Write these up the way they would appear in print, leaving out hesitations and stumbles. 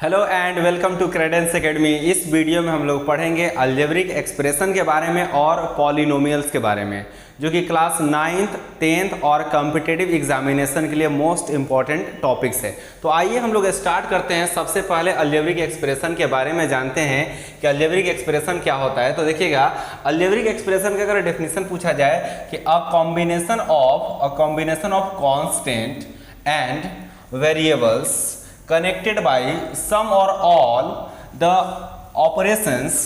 Hello and welcome to Credence academy. इस video में हम लोग पढ़ेंगे अलजेब्रिक एक्सप्रेशन के बारे में और पॉलिनोमियल्स के बारे में, जो कि क्लास 9th 10th और कॉम्पिटिटिव एग्जामिनेशन के लिए मोस्ट इंपॉर्टेंट टॉपिक्स है। तो आइए हम लोग स्टार्ट करते हैं। सबसे पहले अलजेब्रिक एक्सप्रेशन के बारे में जानते हैं कि अलजेब्रिक एक्सप्रेशन क्या होता है। तो देखिएगा, अलजेब्रिक एक्सप्रेशन का अगर डेफिनेशन पूछा जाए कि a combination of constant and variables connected by some or all the operations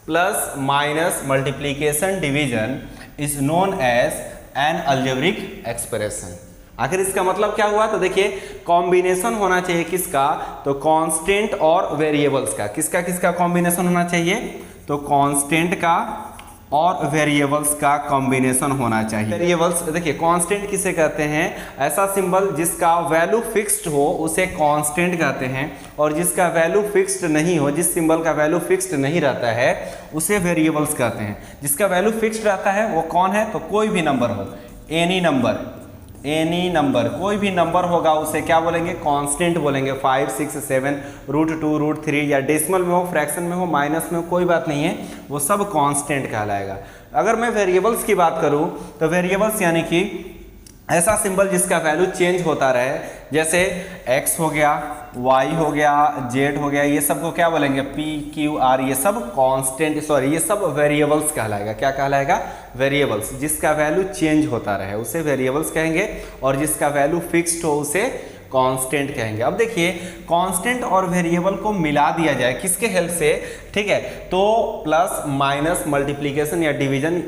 plus minus multiplication division is known as an algebraic expression। आखिर इसका मतलब क्या हुआ? तो देखिए, कॉम्बिनेशन होना चाहिए किसका? तो कांस्टेंट और वेरिएबल्स का। किसका किसका कॉम्बिनेशन होना चाहिए? तो कांस्टेंट का और वेरिएबल्स का कॉम्बिनेशन होना चाहिए। वेरिएबल्स देखिए, कांस्टेंट किसे कहते हैं? ऐसा सिंबल जिसका वैल्यू फिक्स्ड हो उसे कांस्टेंट कहते हैं, और जिसका वैल्यू फिक्स्ड नहीं हो, जिस सिंबल का वैल्यू फिक्स्ड नहीं रहता है उसे वेरिएबल्स कहते हैं। जिसका वैल्यू फिक्स्ड रहता है वो कौन है? तो कोई भी नंबर हो, एनी नंबर कोई भी नंबर होगा उसे क्या बोलेंगे? कांस्टेंट बोलेंगे। 5 6 7 √2 √3 या डेसिमल में हो, फ्रैक्शन में हो, माइनस में हो, कोई बात नहीं है, वो सब कांस्टेंट कहलाएगा। अगर मैं वेरिएबल्स की बात करूं तो वेरिएबल्स यानी कि ऐसा सिंबल जिसका वैल्यू चेंज होता रहे, जैसे x हो गया, y हो गया, z हो गया, ये सब को क्या बोलेंगे? p q r, ये सब कांस्टेंट, ये सब वेरिएबल्स कहलाएगा। क्या कहलाएगा? वेरिएबल्स। जिसका वैल्यू चेंज होता रहे उसे वेरिएबल्स कहेंगे, और जिसका वैल्यू फिक्स्ड हो उसे कांस्टेंट कहेंगे। अब देखिए, कांस्टेंट और वेरिएबल को मिला दिया जाए किसके हेल्प से? ठीक है, तो प्लस माइनस मल्टीप्लीकेशन या डिवीजन,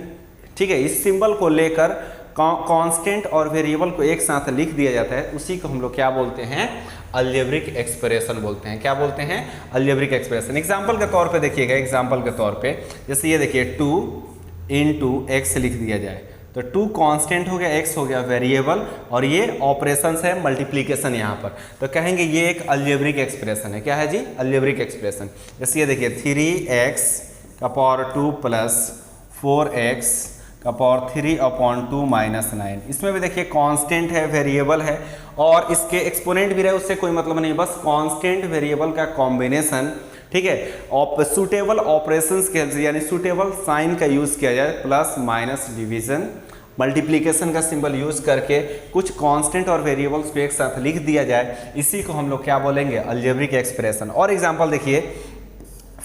ठीक है, इस सिंबल को लेकर कांस्टेंट और वेरिएबल को एक साथ लिख दिया जाता है, उसी को हम लोग क्या बोलते हैं? अलजेब्रिक एक्सप्रेशन बोलते हैं। क्या बोलते हैं? Algebraic expression. एग्जांपल के तौर पे देखिएगा, एग्जांपल के तौर पे जैसे ये देखिए, 2 × x लिख दिया जाए तो 2 कांस्टेंट हो गया, x हो गया वेरिएबल, और ये ऑपरेशंस है मल्टीप्लिकेशन यहाँ पर, तो कहेंगे ये एक अलजेब्रिक एक्सप्रेशन है। क्या है जी? Algebraic expression. जैसे ये देखिए, 3x⁴ प्लस 4x⁴ -9। इसमें भी देखिए कांस्टेंट है, वेरिएबल है, और इसके एक्सपोनेंट भी रहे उससे कोई मतलब नहीं, बस कांस्टेंट वेरिएबल का कॉम्बिनेशन। ठीक है, सुटेबल ऑपरेशंस के यानी सुटेबल साइन का यूज किया जाए, प्लस माइनस डिवीजन मल्टीप्लिकेशन का सिंबल यूज करके कुछ कांस्टेंट और वेरिएबल्स को एक साथ लिख दिया जाए, इसी को हम लोग क्या बोलेंगे? Algebraic expression. और एग्जांपल देखिए,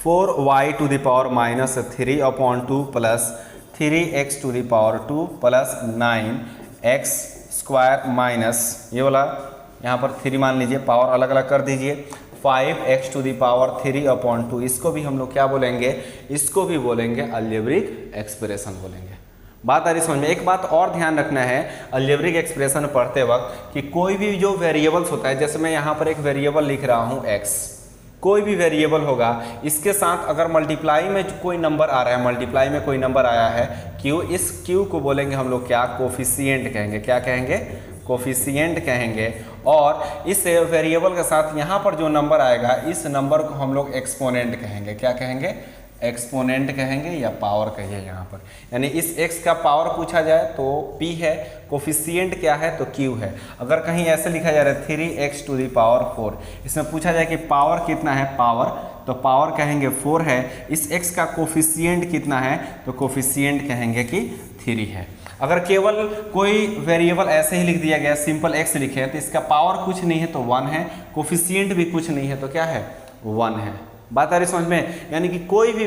4y⁻³ plus 3x⁻² plus 9x² minus, ये वाला यहाँ पर 3 मान लीजिए, पावर अलग अलग कर दीजिए, 5x⁻³ इसको भी हम लोग क्या बोलेंगे? इसको भी बोलेंगे अलजेब्रिक एक्सप्रेशन बोलेंगे। बात आ रही समझ में? एक बात और ध्यान रखना है अलजेब्रिक एक्सप्रेशन पढ़ते वक्त कि कोई भी जो वेरिएबल्स होता है, जैसे मैं यहाँ पर एक वेरिएबल लिख रहा हूँ x, कोई भी वेरिएबल होगा, इसके साथ अगर मल्टीप्लाई में कोई नंबर आ रहा है, मल्टीप्लाई में कोई नंबर आया है q, इस q को बोलेंगे हम लोग क्या? कोफिशिएंट कहेंगे। क्या कहेंगे? कोफिशिएंट कहेंगे। और इस वेरिएबल के साथ यहाँ पर जो नंबर आएगा, इस नंबर को हम लोग एक्सपोनेंट कहेंगे। क्या कहेंगे? एक्सपोनेंट कहेंगे, या पावर कहिए यहाँ पर। यानी इस x का पावर पूछा जाए तो p है, कोफिशिएंट क्या है? तो q है। अगर कहीं ऐसे लिखा जा रहा है 3x⁴, इसमें पूछा जाए कि पावर कितना है? पावर, तो पावर कहेंगे 4 है। इस x का कोफिशिएंट कितना है? तो कोफिशिएंट कहेंगे कि 3 है। अगर केवल कोई वेरिएबल ऐसे ही लिख दिया गया, सिंपल x लिखे हैं, तो इसका पावर कुछ नहीं है तो 1 है, कोफिशिएंट भी कुछ नहीं है तो क्या है? 1 है। बात आ रही समझ में? यानी कि कोई भी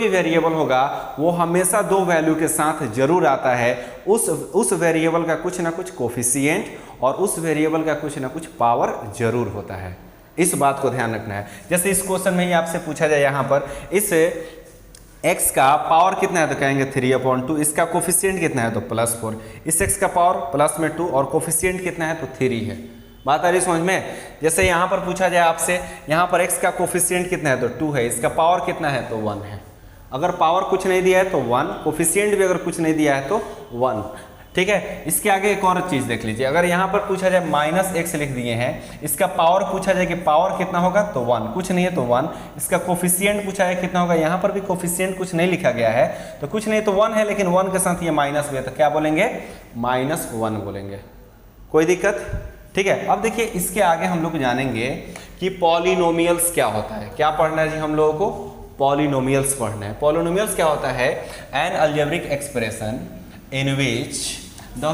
वेरिएबल होगा वो हमेशा 2 वैल्यू के साथ जरूर आता है। उस वेरिएबल का कुछ ना कुछ कोफिशिएंट और उस वेरिएबल का कुछ ना कुछ पावर जरूर होता है। इस बात को ध्यान रखना है। जैसे इस क्वेश्चन में ही आपसे पूछा जाए, यहाँ पर इस x का पावर कितना है? तो कहेंगे 3/2। इसका कोफिशिएंट कितना है? तो +4। इस x का पावर प्लस में 2 और कोफिशिएंट कितना है? तो 3 है। बात आ रही समझ में? जैसे यहाँ पर पूछा जाए आपसे, यहाँ पर x का कोफिशिएंट कितना है? तो 2 है। इसका पावर कितना है? तो 1 है। अगर पावर कुछ नहीं दिया है तो 1, कोफिशिएंट भी अगर कुछ नहीं दिया है तो 1। ठीक है, इसके आगे एक और चीज देख लीजिए। अगर यहाँ पर पूछा जाए -x लिख दिए हैं, इसका पावर पूछा जाए कि पावर कितना होगा? तो 1, कुछ नहीं है तो 1। इसका कोफिशिएंट पूछा है कितना होगा? यहाँ पर भी कोफिशिएंट कुछ नहीं लिखा गया है तो कुछ नहीं तो 1 है, लेकिन 1 के साथ ये माइनस भी है तो क्या बोलेंगे? -1 बोलेंगे। कोई दिक्कत? ठीक है। अब देखिए इसके आगे हम लोग जानेंगे कि पॉलिनोमियल्स क्या होता है। क्या पढ़ना है जी हम लोगों को? पॉलिनोमियल्स पढ़ना है। पॉलिनोमियल्स क्या होता है? N algebraic expression in which the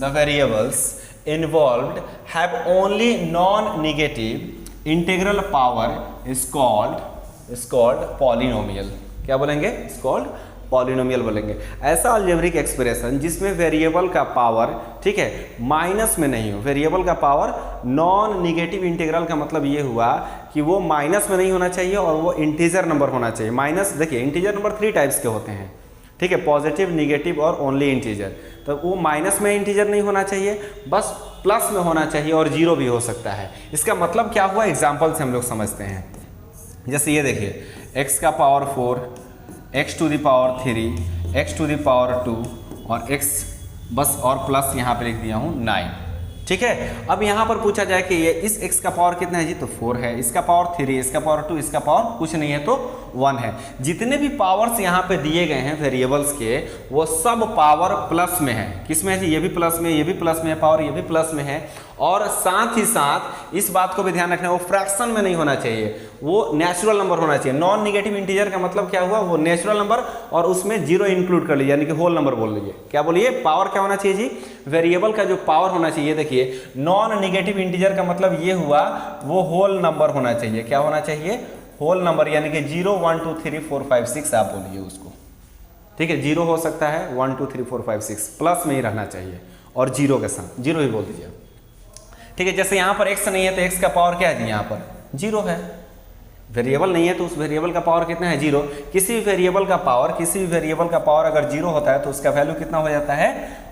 variables involved have only non negative integral power is called polynomial. क्या बोलेंगे? इज कॉल्ड पॉलिनोमियल बोलेंगे। ऐसा अलजेब्रिक एक्सप्रेशन जिसमें वेरिएबल का पावर, ठीक है, माइनस में नहीं हो। वेरिएबल का पावर नॉन निगेटिव इंटीग्रल का मतलब ये हुआ कि वो माइनस में नहीं होना चाहिए और वो इंटीजर नंबर होना चाहिए। माइनस, देखिए इंटीजर नंबर 3 टाइप्स के होते हैं, ठीक है, पॉजिटिव, निगेटिव और ओनली इंटीजर। तो वो माइनस में इंटीजर नहीं होना चाहिए, बस प्लस में होना चाहिए और जीरो भी हो सकता है। इसका मतलब क्या हुआ? एग्जाम्पल से हम लोग समझते हैं। जैसे ये देखिए, x का power 4, x to the power 3, x to the power 2 और x बस और प्लस यहाँ पे लिख दिया हूँ 9, ठीक है। अब यहाँ पर पूछा जाए कि ये इस x का पावर कितना है जी? तो 4 है। इसका पावर 3, इसका पावर 2, इसका पावर कुछ नहीं है तो 1 है। जितने भी पावर्स यहाँ पे दिए गए हैं वेरिएबल्स के, वो सब पावर प्लस में है। किस में है जी? ये भी प्लस में, ये भी प्लस में है पावर, ये भी प्लस में है। और साथ ही साथ इस बात को भी ध्यान रखना है, वो फ्रैक्शन में नहीं होना चाहिए, वो नेचुरल नंबर होना चाहिए। नॉन नेगेटिव इंटीजर का मतलब क्या हुआ? वो नेचुरल नंबर और उसमें जीरो इंक्लूड कर लीजिए, यानी कि होल नंबर बोल लीजिए। क्या बोलिए? पावर क्या होना चाहिए जी? वेरिएबल का जो पावर होना चाहिए, देखिए नॉन नेगेटिव इंटीजर का मतलब ये हुआ वो होल नंबर होना चाहिए। क्या होना चाहिए? होल नंबर, यानी कि 0 1 2 3 4 5 6 आप बोलिए उसको, ठीक है। 0 हो सकता है, 1 2 3 4 5 6 प्लस में ही रहना चाहिए और जीरो के साथ, जीरो ही बोल दीजिए, ठीक है। जैसे यहाँ पर x नहीं है तो x का पावर क्या है जी? यहाँ पर 0 है। वेरिएबल नहीं है तो उस वेरिएबल का पावर कितना है? 0। किसी भी वेरिएबल का पावर अगर 0 होता है तो उसका वैल्यू कितना हो जाता है?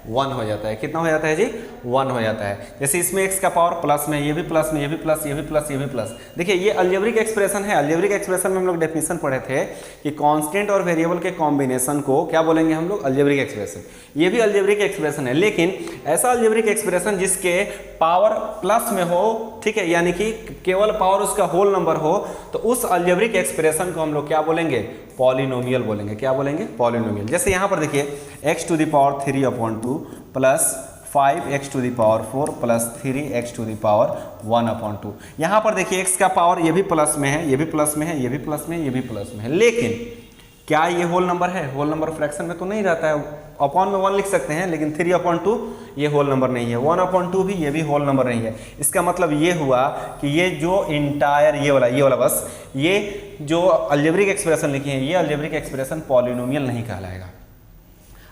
1 हो जाता है। कितना हो जाता है जी? 1 हो जाता है। जैसे इसमें x का पावर प्लस में, ये भी प्लस में, ये भी प्लस, ये भी प्लस, ये भी प्लस। देखिए ये अलजेब्रिक एक्सप्रेशन है। अलजेब्रिक एक्सप्रेशन में हम लोग डेफिनेशन पढ़े थे कि कांस्टेंट और वेरिएबल के कॉम्बिनेशन को क्या बोलेंगे हम लोग? Algebraic expression. ये भी अलजेब्रिक एक्सप्रेशन है, लेकिन ऐसा अलजेब्रिक एक्सप्रेशन जिसके पावर प्लस में हो, ठीक है, यानी कि केवल पावर उसका होल नंबर हो, तो उस अलजेब्रिक एक्सप्रेशन को हम लोग क्या बोलेंगे? पॉलिनोमियल बोलेंगे। क्या बोलेंगे? पॉलिनोमियल। जैसे यहाँ पर देखिए x to the power 3/2 plus 5x to the power 4 plus 3x to the power 1/2। यहाँ पर देखिए x का पावर ये भी प्लस में है, ये भी प्लस में है, ये भी प्लस में है, ये भी प्लस में है, लेकिन क्या ये होल नंबर है? होल नंबर फ्रैक्शन में तो नहीं रहता है। अपॉन में 1 लिख सकते हैं, लेकिन 3/2 ये होल नंबर नहीं है, 1/2 भी ये भी होल नंबर नहीं है। इसका मतलब ये हुआ कि ये जो इंटायर ये वाला बस ये जो अलजेब्रिक एक्सप्रेशन लिखी है, ये अलजेब्रिक एक्सप्रेशन पॉलिनोमियल नहीं कहलाएगा।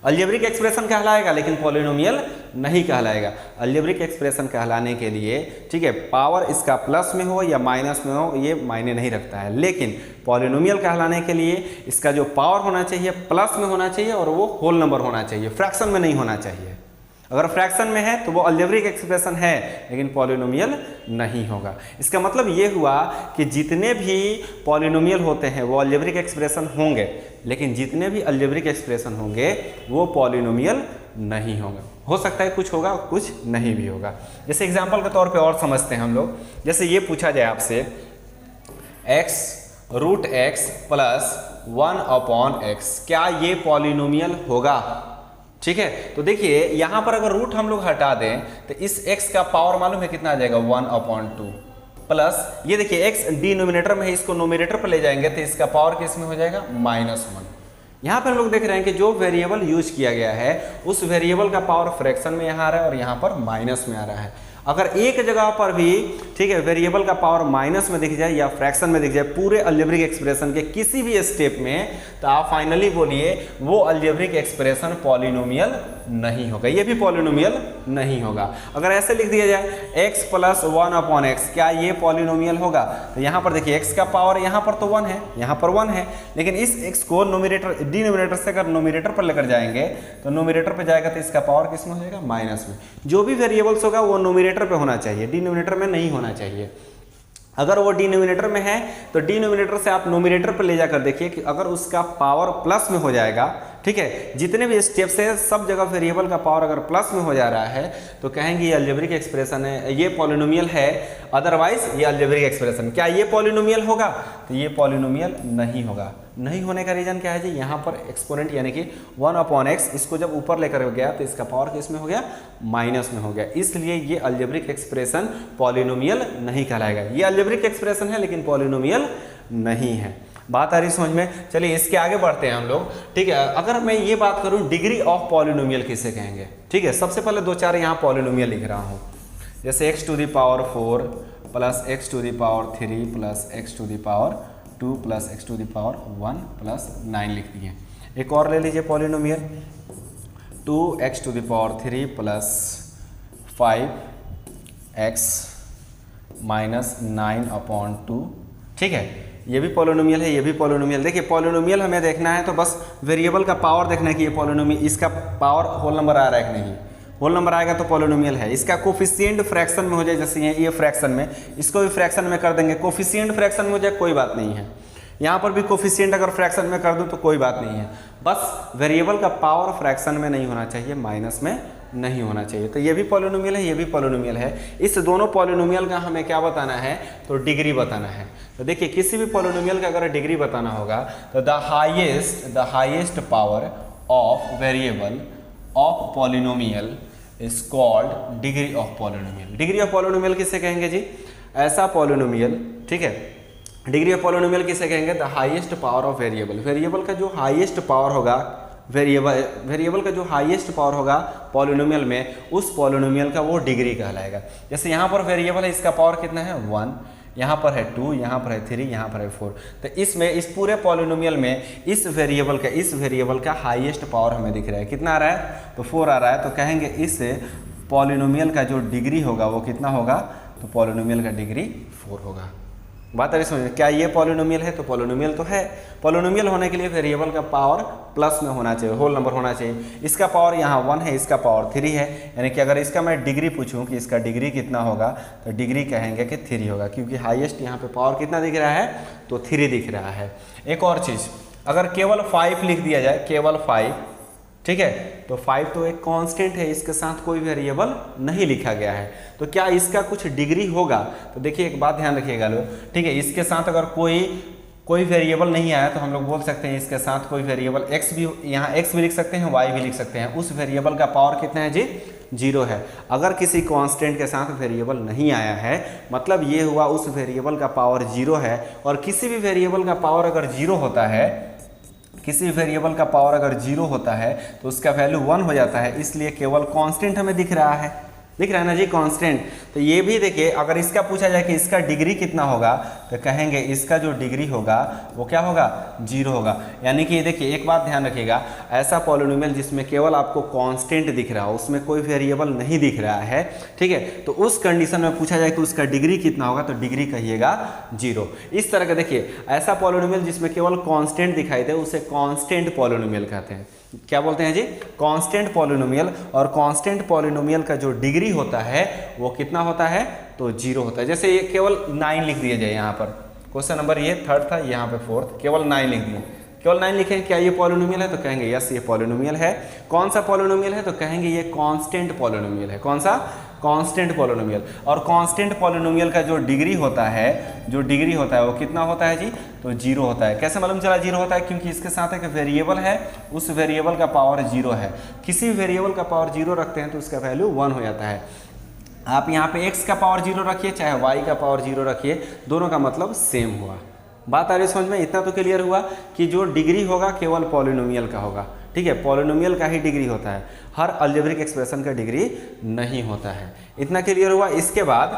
अलजेब्रिक एक्सप्रेशन कहलाएगा लेकिन पॉलिनोमियल नहीं कहलाएगा। अलजेब्रिक एक्सप्रेशन कहलाने के लिए, ठीक है, पावर इसका प्लस में हो या माइनस में हो ये मायने नहीं रखता है, लेकिन पॉलिनोमियल कहलाने के लिए इसका जो पावर होना चाहिए प्लस में होना चाहिए और वो होल नंबर होना चाहिए, फ्रैक्शन में नहीं होना चाहिए। अगर फ्रैक्शन में है तो वो अलजेब्रिक एक्सप्रेशन है लेकिन पॉलिनोमियल नहीं होगा। इसका मतलब ये हुआ कि जितने भी पॉलिनोमियल होते हैं वो अलजेब्रिक एक्सप्रेशन होंगे, लेकिन जितने भी अलजेब्रिक एक्सप्रेशन होंगे वो पॉलिनोमियल नहीं होगा। हो सकता है कुछ होगा, कुछ नहीं भी होगा। जैसे एग्जाम्पल के तौर पे और समझते हैं हम लोग। जैसे ये पूछा जाए आपसे x√x प्लस 1/x, क्या ये पॉलिनोमियल होगा? ठीक है, तो देखिए यहाँ पर अगर रूट हम लोग हटा दें तो इस x का पावर मालूम है कितना आ जाएगा? 1/2 प्लस ये देखिए x डिनोमिनेटर में है, इसको नोमिनेटर पर ले जाएंगे तो इसका पावर किस में हो जाएगा? -1। यहाँ पर हम लोग देख रहे हैं कि जो वेरिएबल यूज किया गया है उस वेरिएबल का पावर फ्रैक्शन में यहाँ आ रहा है और यहाँ पर माइनस में आ रहा है। अगर एक जगह पर भी, ठीक है, वेरिएबल का पावर माइनस में दिख जाए या फ्रैक्शन में दिख जाए पूरे अलजेब्रिक एक्सप्रेशन के किसी भी स्टेप में, तो आप फाइनली बोलिए वो अलजेब्रिक एक्सप्रेशन पॉलिनोमियल नहीं होगा, ये भी पॉलिनोमियल नहीं होगा। अगर ऐसे लिख दिया जाए x प्लस 1/x, क्या ये पॉलिनोमियल होगा? तो यहाँ पर देखिए x का पावर यहाँ पर तो 1 है, यहाँ पर 1 है, लेकिन इस x को नोमिनेटर डिनोमिनेटर से अगर नोमिनेटर पर लेकर जाएंगे तो नोमिनेटर पर जाएगा तो इसका पावर किस में हो जाएगा? माइनस में। जो भी वेरिएबल्स होगा वो नोमिनेटर पे होना चाहिए, डिनोमिनेटर में नहीं होना चाहिए। अगर वो डिनोमिनेटर में है तो डिनोमिनेटर से आप नोमिनेटर पर ले जाकर देखिए कि अगर उसका पावर प्लस में हो जाएगा, ठीक है, जितने भी स्टेप्स है सब जगह वेरिएबल का पावर अगर प्लस में हो जा रहा है तो कहेंगे ये अलजेब्रिक एक्सप्रेशन है, ये पॉलिनोमियल है, अदरवाइज ये अलजेब्रिक एक्सप्रेशन। क्या ये पॉलिनोमियल होगा? तो ये पॉलिनोमियल नहीं होगा। नहीं होने का रीजन क्या है जी, यहाँ पर एक्सपोनेंट यानी कि 1/x इसको जब ऊपर लेकर गया तो इसका पावर किस में हो गया? माइनस में हो गया, इसलिए ये अलजेब्रिक एक्सप्रेशन पॉलिनोमियल नहीं कहलाएगा। ये अलजेब्रिक एक्सप्रेशन है लेकिन पॉलिनोमियल नहीं है। बात आ रही समझ में? चलिए इसके आगे बढ़ते हैं हम लोग, ठीक है। अगर मैं ये बात करूं डिग्री ऑफ पॉलिनोमियल किसे कहेंगे, ठीक है, सबसे पहले 2-4 यहाँ पॉलिनोमियल लिख रहा हूं, जैसे x to the power 4 plus x to the power 3 plus x to the power 2 plus x to the power 1 plus 9 लिख दिए। एक और ले लीजिए polynomial 2x to the power 3 plus 5x minus 9/2, ठीक है, ये भी पॉलिनोमियल है, ये भी पॉलिनोमियल। देखिए पॉलिनोमियल हमें देखना है तो बस वेरिएबल का पावर देखना है कि ये पॉलिनोमियल इसका पावर होल नंबर आ रहा है कि नहीं। होल नंबर आएगा तो पॉलिनोमियल है। इसका कोफिशिएंट फ्रैक्शन में हो जाए, जैसे ये फ्रैक्शन में, इसको भी फ्रैक्शन में कर देंगे, कोफिशिएंट फ्रैक्शन में हो जाए कोई बात नहीं है। यहाँ पर भी कोफिशिएंट अगर फ्रैक्शन में कर दूँ तो कोई बात नहीं है, बस वेरिएबल का पावर फ्रैक्शन में नहीं होना चाहिए, माइनस में नहीं होना चाहिए। तो ये भी पॉलिनोमियल है, ये भी पॉलिनोमियल है। इस दोनों पॉलिनोमियल का हमें क्या बताना है? तो डिग्री बताना है। तो देखिए किसी भी पॉलिनोमियल का अगर डिग्री बताना होगा तो the highest power of variable of polynomial is called degree of polynomial. Degree of polynomial किसे कहेंगे जी? ऐसा पॉलिनोमियल, ठीक है, डिग्री ऑफ पॉलिनोमियल किसे कहेंगे? The highest power of variable. Variable का जो हाईएस्ट पावर होगा, वेरिएबल का जो हाईएस्ट पावर होगा पॉलिनोमियल में, उस पॉलिनोमियल का वो डिग्री कहलाएगा। जैसे यहाँ पर वेरिएबल है, इसका पावर कितना है? 1, यहाँ पर है 2, यहाँ पर है 3, यहाँ पर है 4। तो इसमें इस पूरे पॉलिनोमियल में इस वेरिएबल का हाईएस्ट पावर हमें दिख रहा है, कितना आ रहा है? तो 4 आ रहा है। तो कहेंगे इस पॉलिनोमियल का जो डिग्री होगा वो कितना होगा? तो पॉलिनोमियल का डिग्री 4 होगा। बात है समझ, क्या ये पॉलिनोमियल है? तो पॉलिनोमियल तो है। पॉलिनोमियल होने के लिए वेरिएबल का पावर प्लस में होना चाहिए, होल नंबर होना चाहिए। इसका पावर यहाँ 1 है, इसका पावर 3 है, यानी कि अगर इसका मैं डिग्री पूछूं कि इसका डिग्री कितना होगा तो डिग्री कहेंगे कि 3 होगा, क्योंकि हाईएस्ट यहाँ पे पावर कितना दिख रहा है? तो 3 दिख रहा है। एक और चीज़, अगर केवल 5 लिख दिया जाए, केवल 5, ठीक है, तो 5 तो एक कांस्टेंट है, इसके साथ कोई वेरिएबल नहीं लिखा गया है, तो क्या इसका कुछ डिग्री होगा? तो देखिए एक बात ध्यान रखिएगा लोग, ठीक है, इसके साथ अगर कोई वेरिएबल नहीं आया तो हम लोग बोल सकते हैं इसके साथ कोई वेरिएबल x भी, यहाँ x भी लिख सकते हैं, y भी लिख सकते हैं। उस वेरिएबल का पावर कितना है जी? 0 है। अगर किसी कांस्टेंट के साथ वेरिएबल नहीं आया है, मतलब ये हुआ उस वेरिएबल का पावर 0 है। और किसी भी वेरिएबल का पावर अगर 0 होता है, किसी वेरिएबल का पावर अगर 0 होता है तो उसका वैल्यू 1 हो जाता है, इसलिए केवल कांस्टेंट हमें दिख रहा है ना जी, कांस्टेंट। तो ये भी देखिए, अगर इसका पूछा जाए कि इसका डिग्री कितना होगा तो कहेंगे इसका जो डिग्री होगा वो क्या होगा? 0 होगा। यानी कि देखिए एक बात ध्यान रखिएगा, ऐसा पॉलिनोमियल जिसमें केवल आपको कांस्टेंट दिख रहा हो, उसमें कोई वेरिएबल नहीं दिख रहा है, ठीक है, तो उस कंडीशन में पूछा जाए कि उसका डिग्री कितना होगा तो डिग्री कहिएगा 0। इस तरह का देखिए, ऐसा पॉलिनोमियल जिसमें केवल कांस्टेंट दिखाई दे उसे कांस्टेंट पॉलिनोमियल कहते हैं। क्या बोलते हैं जी? Constant polynomial. और कांस्टेंट पॉलिनोमियल का जो डिग्री होता है वो कितना होता है? तो 0 होता है। जैसे ये केवल 9 लिख दिया जाए, यहाँ पर क्वेश्चन नंबर ये 3rd था, यहाँ पे 4th, केवल 9 लिख दिए, केवल 9 लिखे, क्या ये पॉलिनोमियल है? तो कहेंगे यस ये पॉलिनोमियल है। कौन सा पॉलिनोमियल है? तो कहेंगे ये कांस्टेंट पॉलिनोमियल है। कौन सा? Constant polynomial. और कांस्टेंट पॉलिनोमियल का जो डिग्री होता है वो कितना होता है जी? तो 0 होता है। कैसे मालूम चला 0 होता है? क्योंकि इसके साथ एक वेरिएबल है, उस वेरिएबल का पावर 0 है। किसी वेरिएबल का पावर 0 रखते हैं तो उसका वैल्यू 1 हो जाता है। आप यहाँ पे x का पावर 0 रखिए, चाहे y का पावर 0 रखिए, दोनों का मतलब सेम हुआ। बात आ रही समझ में? इतना तो क्लियर हुआ कि जो डिग्री होगा केवल पॉलिनोमियल का होगा, ठीक है, पॉलिनोमियल का ही डिग्री होता है, हर अलजेब्रिक एक्सप्रेशन का डिग्री नहीं होता है। इतना क्लियर हुआ। इसके बाद